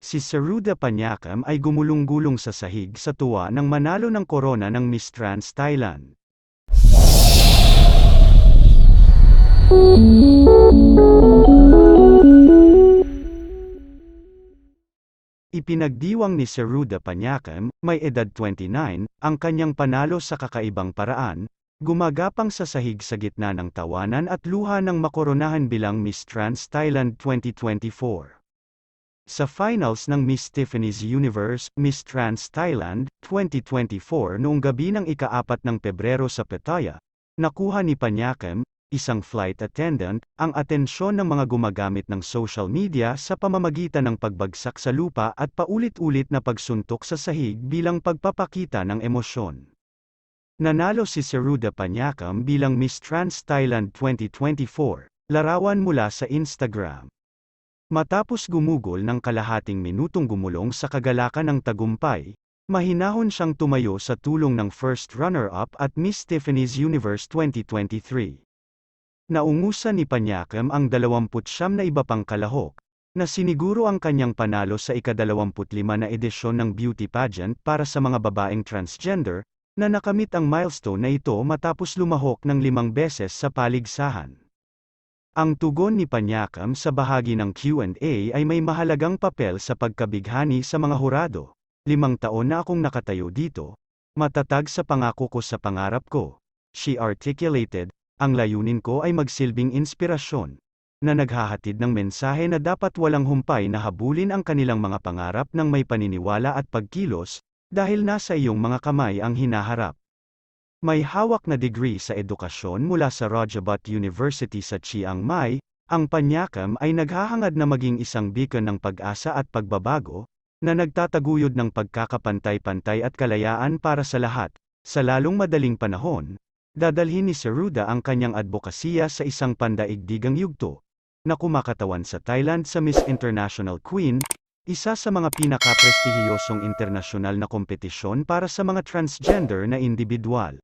Si Saruda Panyakam ay gumulong-gulong sa sahig sa tuwa nang manalo ng korona ng Miss Trans Thailand. Ipinagdiwang ni Saruda Panyakam, may edad 29, ang kanyang panalo sa kakaibang paraan, gumagapang sa sahig sa gitna ng tawanan at luha ng makoronahan bilang Miss Trans Thailand 2024. Sa finals ng Miss Tiffany's Universe, Miss Trans Thailand 2024 noong gabi ng ika-4 ng Pebrero sa Pattaya, nakuha ni Panyakam, isang flight attendant, ang atensyon ng mga gumagamit ng social media sa pamamagitan ng pagbagsak sa lupa at paulit-ulit na pagsuntok sa sahig bilang pagpapakita ng emosyon. Nanalo si Saruda Panyakam bilang Miss Trans Thailand 2024, larawan mula sa Instagram. Matapos gumugol ng kalahating minutong gumulong sa kagalakan ng tagumpay, mahinahon siyang tumayo sa tulong ng first runner-up at Miss Tiffany's Universe 2023. Naungusan ni Panyakam ang 29 na iba pang kalahok, na siniguro ang kanyang panalo sa ika-25 na edisyon ng beauty pageant para sa mga babaeng transgender, na nakamit ang milestone na ito matapos lumahok ng 5 beses sa paligsahan. Ang tugon ni Panyakam sa bahagi ng Q&A ay may mahalagang papel sa pagkabighani sa mga hurado. 5 taon na akong nakatayo dito, matatag sa pangako ko sa pangarap ko, she articulated. Ang layunin ko ay magsilbing inspirasyon, na naghahatid ng mensahe na dapat walang humpay na habulin ang kanilang mga pangarap ng may paniniwala at pagkilos, dahil nasa iyong mga kamay ang hinaharap. May hawak na degree sa edukasyon mula sa Rajabhat University sa Chiang Mai, ang Panyakam ay naghahangad na maging isang beacon ng pag-asa at pagbabago, na nagtataguyod ng pagkakapantay-pantay at kalayaan para sa lahat. Sa lalong madaling panahon, dadalhin ni Saruda ang kanyang advokasya sa isang pandaigdigang yugto, na kumakatawan sa Thailand sa Miss International Queen, isa sa mga pinakaprestihiyosong internasyonal na kompetisyon para sa mga transgender na indibidwal.